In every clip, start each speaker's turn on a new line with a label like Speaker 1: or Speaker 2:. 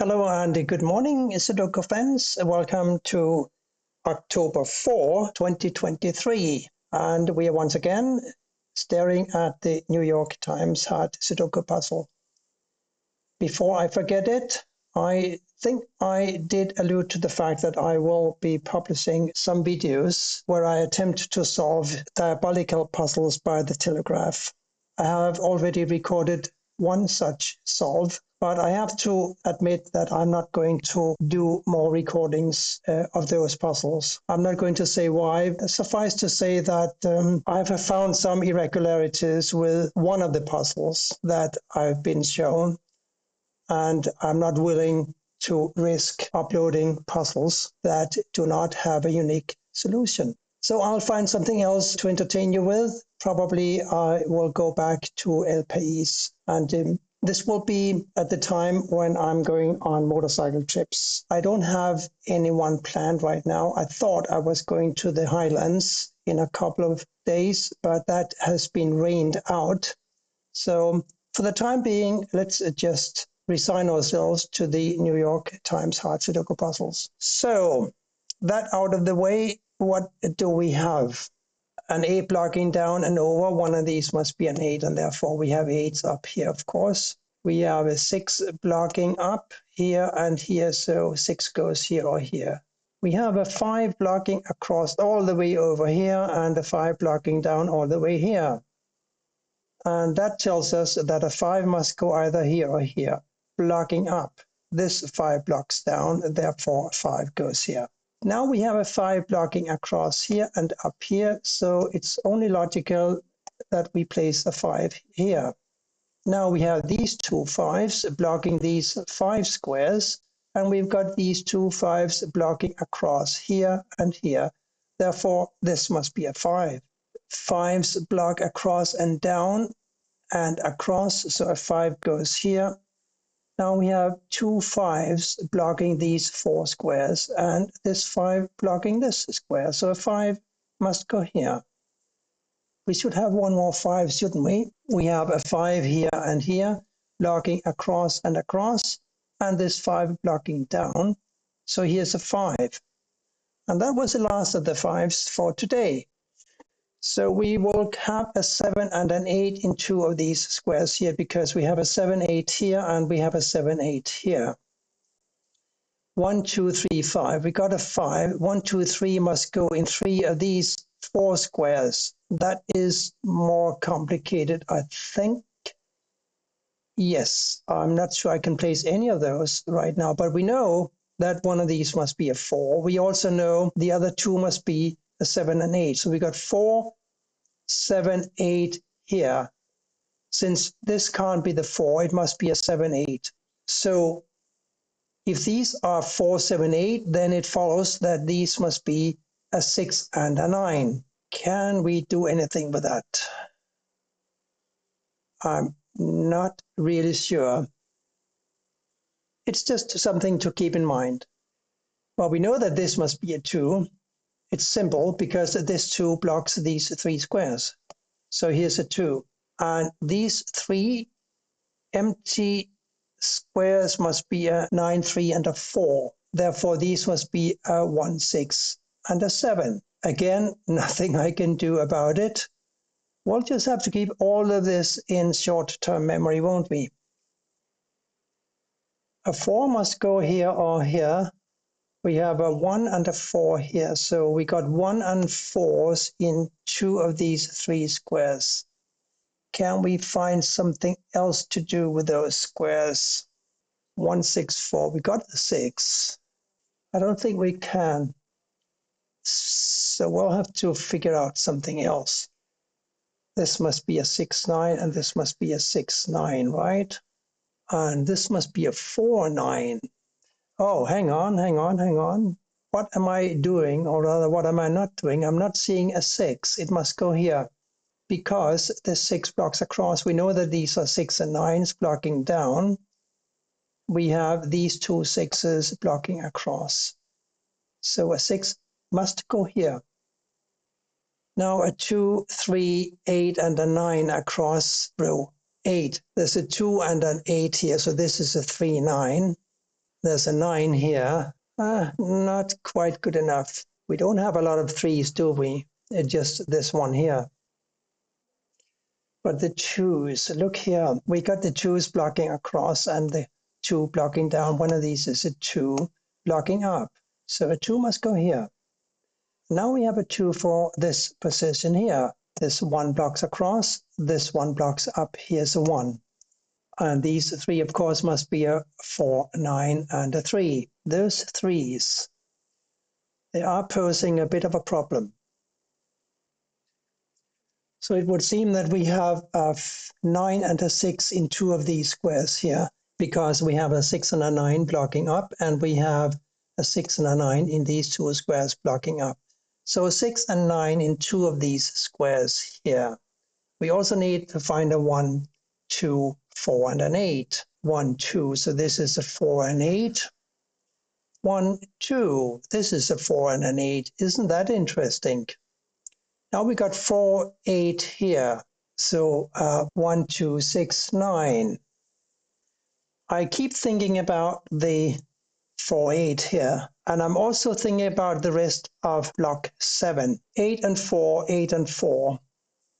Speaker 1: Hello and good morning, Sudoku fans. Welcome to October 4, 2023. And we are once again staring at the New York Times Hard Sudoku puzzle. Before I forget it, I think I did allude to the fact that I will be publishing some videos where I attempt to solve diabolical puzzles by the telegraph. I have already recorded one such solve, but I have to admit that I'm not going to do more recordings of those puzzles. I'm not going to say why. Suffice to say that I have found some irregularities with one of the puzzles that I've been shown, and I'm not willing to risk uploading puzzles that do not have a unique solution. So I'll find something else to entertain you with. Probably I will go back to El País, and this will be at the time when I'm going on motorcycle trips. I don't have anyone planned right now. I thought I was going to the Highlands in a couple of days, but that has been rained out. So for the time being, let's just resign ourselves to the New York Times Hard Sudoku puzzles. So that out of the way, what do we have? An 8 blocking down and over. One of these must be an 8, and therefore we have 8s up here, of course. We have a 6 blocking up here and here, so 6 goes here or here. We have a 5 blocking across all the way over here and a 5 blocking down all the way here. And that tells us that a 5 must go either here or here, blocking up. This 5 blocks down, therefore 5 goes here. Now we have a 5 blocking across here and up here, so it's only logical that we place a 5 here. Now we have these two 5s blocking these 5 squares, and we've got these two 5s blocking across here and here. Therefore, this must be a 5. 5s block across and down and across, so a 5 goes here. Now we have two 5s blocking these 4 squares and this 5 blocking this square, so a 5 must go here. We should have one more 5, shouldn't we? We have a 5 here and here, blocking across, and this 5 blocking down. So here's a 5. And that was the last of the 5s for today. So we will have a 7 and an 8 in two of these squares here, because we have a 7, 8 here and we have a 7, 8 here. 1, 2, 3, 5. We got a 5. 1, 2, 3 must go in 3 of these 4 squares. That is more complicated, I think. Yes, I'm not sure I can place any of those right now, but we know that one of these must be a 4. We also know the other two must be a 7 and 8. So we got 4, 7, 8 here. Since this can't be the 4, it must be a 7, 8. So if these are 4, 7, 8, then it follows that these must be a 6 and a 9. Can we do anything with that? I'm not really sure. It's just something to keep in mind. Well, we know that this must be a 2. It's simple because this 2 blocks these 3 squares. So here's a 2. And these 3 empty squares must be a 9, 3, and a 4. Therefore, these must be a 1, 6, and a 7. Again, nothing I can do about it. We'll just have to keep all of this in short-term memory, won't we? A 4 must go here or here. We have a 1 and a 4 here, so we got 1 and 4s in 2 of these 3 squares. Can we find something else to do with those squares? 1, 6, 4. We got the 6. I don't think we can. So we'll have to figure out something else. This must be a 6, 9, and this must be a 6, 9, right? And this must be a 4, 9. Oh, hang on. What am I doing, or rather, what am I not doing? I'm not seeing a 6. It must go here, because the 6 blocks across. We know that these are 6 and 9s blocking down. We have these two 6s blocking across. So a 6 must go here. Now a 2, 3, 8, and a 9 across row 8. There's a 2 and an 8 here, so this is a 3, 9. There's a 9 here. Not quite good enough. We don't have a lot of 3s, do we? Just this one here. But the 2s, look here. We got the 2s blocking across and the 2 blocking down. One of these is a 2 blocking up. So a 2 must go here. Now we have a 2 for this position here. This 1 blocks across. This 1 blocks up. Here's a 1. And these 3, of course, must be a 4, 9, and a 3. Those 3s, they are posing a bit of a problem. So it would seem that we have a 9 and a 6 in 2 of these squares here, because we have a 6 and a 9 blocking up, and we have a 6 and a 9 in these 2 squares blocking up. So 6 and 9 in 2 of these squares here. We also need to find a 1, 2, 4, and an 8. 1, 2, so this is a 4 and 8. 1, 2, this is a 4 and an 8. Isn't that interesting? Now we got 4, 8 here. So 1, 2, 6, 9. I keep thinking about the 4, 8 here. And I'm also thinking about the rest of block 7. 8 and 4, 8 and 4.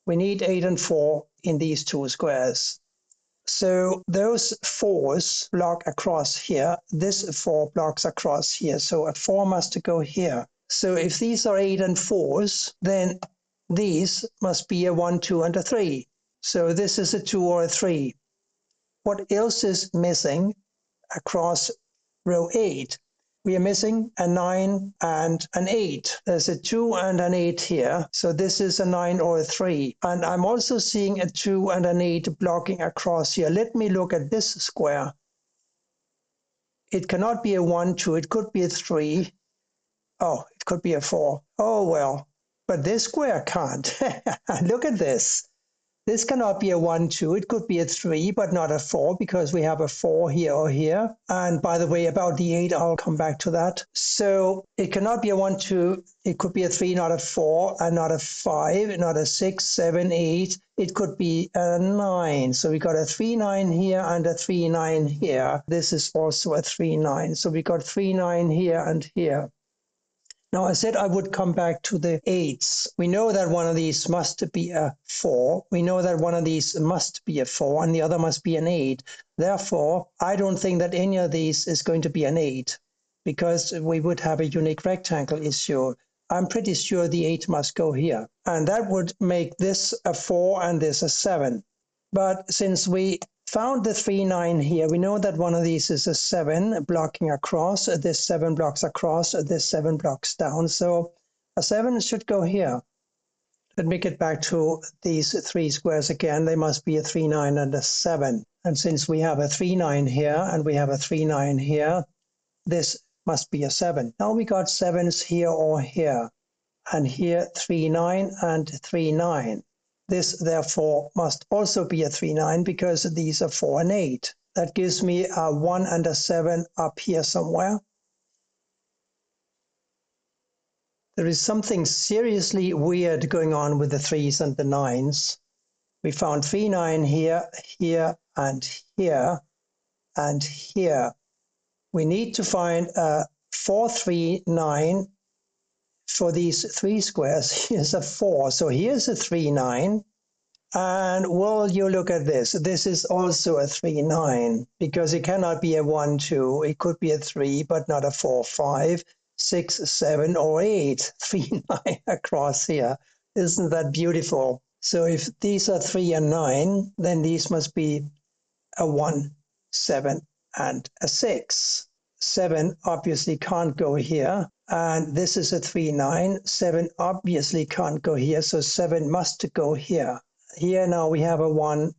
Speaker 1: We need 8 and 4 in these 2 squares. So those 4s block across here. This 4 blocks across here. So a 4 must go here. So if these are 8 and 4s, then these must be a 1, 2, and a 3. So this is a 2 or a 3. What else is missing across row 8? We are missing a 9 and an 8. There's a 2 and an 8 here. So this is a 9 or a 3. And I'm also seeing a 2 and an 8 blocking across here. Let me look at this square. It cannot be a 1, 2. It could be a 3. Oh, it could be a 4. Oh, well. But this square can't. Look at this. This cannot be a 1, 2. It could be a 3, but not a 4, because we have a 4 here or here. And by the way, about the 8, I'll come back to that. So it cannot be a 1, 2. It could be a 3, not a 4, and not a 5, not a 6, 7, 8. It could be a 9. So we got a 3, 9 here and a 3, 9 here. This is also a 3, 9. So we got 3, 9 here and here. Now, I said I would come back to the 8s. We know that one of these must be a 4. We know that one of these must be a 4, and the other must be an 8. Therefore, I don't think that any of these is going to be an 8, because we would have a unique rectangle issue. I'm pretty sure the 8 must go here. And that would make this a 4 and this a 7. But since we found the 3, 9 here, we know that one of these is a 7 blocking across. This 7 blocks across. This 7 blocks down. So a 7 should go here. Let me get back to these 3 squares again. They must be a 3, 9 and a 7. And since we have a 3, 9 here and we have a 3, 9 here, this must be a 7. Now we got 7s here or here. And here 3, 9 and 3, 9. This, therefore, must also be a 3, 9, because these are 4 and 8. That gives me a 1 and a 7 up here somewhere. There is something seriously weird going on with the 3s and the 9s. We found 3, 9 here, here, and here, and here. We need to find a 4, 3, 9 for these 3 squares. Here's a 4. So here's a 3, 9. And well, you look at this. This is also a 3, 9, because it cannot be a 1, 2. It could be a 3, but not a 4, 5, 6, 7, or 8. 3, 9 across here. Isn't that beautiful? So if these are 3 and 9, then these must be a 1, 7, and a 6. 7 obviously can't go here. And this is a 3, 9. 7 obviously can't go here. So 7 must go here. Here now we have a 1,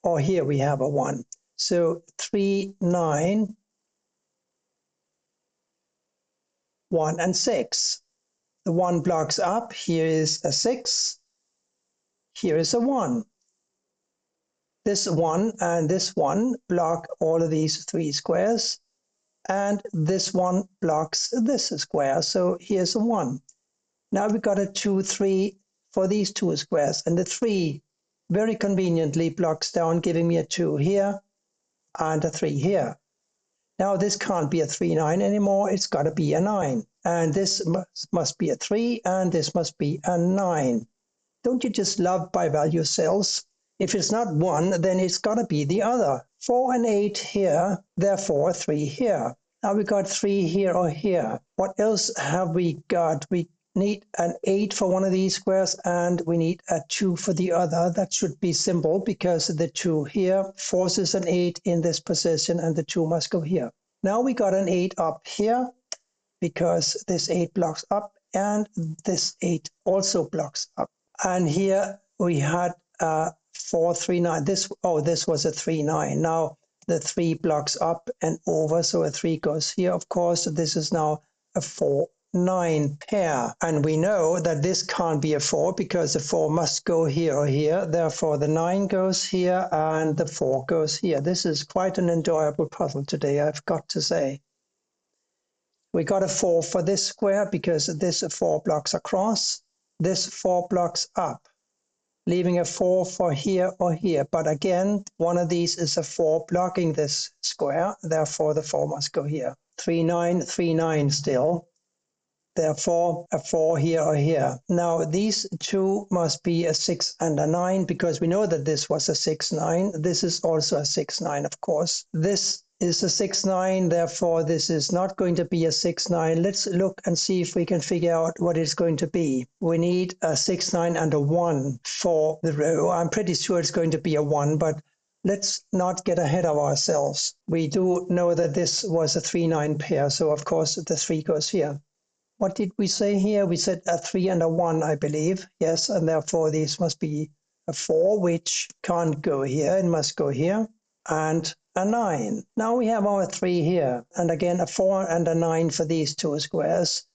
Speaker 1: or here we have a 1. So 3, 9, 1, and 6. The 1 blocks up. Here is a 6. Here is a 1. This 1 and this 1 block all of these 3 squares. And this 1 blocks this square. So here's a 1. Now we've got a 2, 3 for these 2 squares. And the 3 very conveniently blocks down, giving me a 2 here and a 3 here. Now this can't be a 3, 9 anymore. It's got to be a 9. And this must be a 3, and this must be a 9. Don't you just love by-value cells? If it's not one, then it's got to be the other. 4 and 8 here, therefore 3 here. Now we got 3 here or here. What else have we got? We need an 8 for one of these squares, and we need a 2 for the other. That should be simple because the 2 here forces an 8 in this position, and the 2 must go here. Now we got an 8 up here because this 8 blocks up, and this 8 also blocks up. And here we had 4, 3, 9. This was a 3, 9. Now the 3 blocks up and over, so a 3 goes here. Of course, this is now a 4, 9 pair. And we know that this can't be a 4 because the 4 must go here or here. Therefore, the 9 goes here and the 4 goes here. This is quite an enjoyable puzzle today, I've got to say. We got a 4 for this square because this 4 blocks across. This 4 blocks up, leaving a 4 for here or here. But again, one of these is a 4 blocking this square. Therefore, the 4 must go here. 3, 9, 3, 9 still. Therefore, a 4 here or here. Now, these two must be a 6 and a 9 because we know that this was a 6, 9. This is also a 6, 9, of course. This is a 6, 9. Therefore, this is not going to be a 6, 9. Let's look and see if we can figure out what it's going to be. We need a 6, 9 and a 1 for the row. I'm pretty sure it's going to be a 1, but let's not get ahead of ourselves. We do know that this was a 3, 9 pair. So, of course, the 3 goes here. What did we say here? We said a 3 and a 1, I believe. Yes, and therefore this must be a 4, which can't go here. It must go here. And a 9. Now we have our 3 here. And again, a 4 and a 9 for these two squares.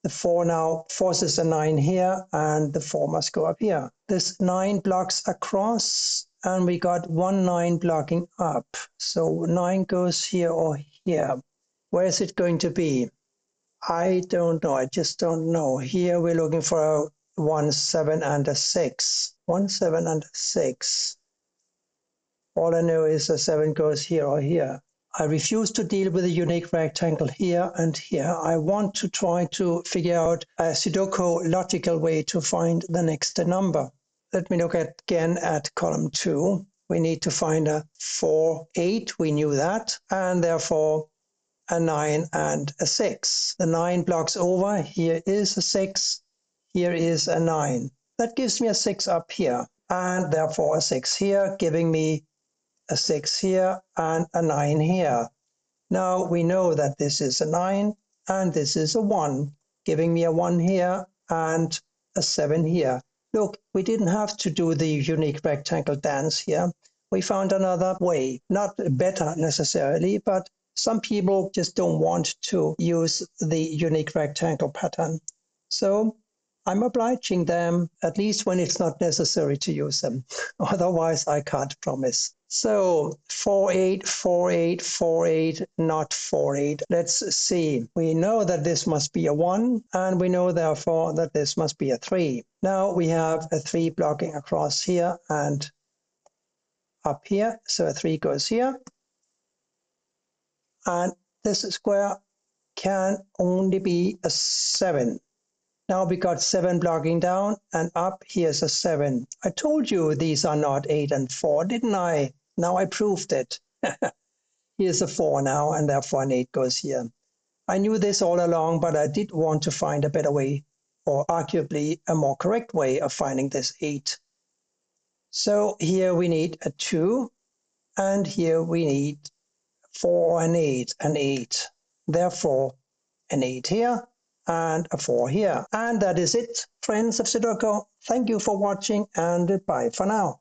Speaker 1: The 4 now forces a 9 here, and the 4 must go up here. This 9 blocks across, and we got 1 9 blocking up. So 9 goes here or here. Where is it going to be? I don't know. I just don't know. Here we're looking for a 1, 7, and a 6. 1, 7, and a 6. All I know is a 7 goes here or here. I refuse to deal with a unique rectangle here and here. I want to try to figure out a Sudoku logical way to find the next number. Let me look again at column 2. We need to find a 4, 8. We knew that. And therefore, a 9 and a 6. The 9 blocks over. Here is a 6. Here is a 9. That gives me a 6 up here. And therefore a 6 here, giving me a 6 here and a 9 here. Now we know that this is a 9 and this is a 1, giving me a 1 here and a 7 here. Look, we didn't have to do the unique rectangle dance here. We found another way, not better necessarily, but some people just don't want to use the unique rectangle pattern. So I'm obliging them, at least when it's not necessary to use them. Otherwise, I can't promise. So 4, 8, 4, 8, 4, 8, not 4, 8. Let's see. We know that this must be a 1, and we know, therefore, that this must be a 3. Now we have a 3 blocking across here and up here. So a 3 goes here. And this square can only be a 7. Now we got 7 blocking down and up. Here's a 7. I told you these are not 8 and 4, didn't I? Now I proved it. Here's a 4 now, and therefore an 8 goes here. I knew this all along, but I did want to find a better way, or arguably a more correct way of finding this 8. So here we need a 2, and here we need 4 and 8, an 8. Therefore, an 8 here and a 4 here. And that is it, friends of Sudoku. Thank you for watching, and bye for now.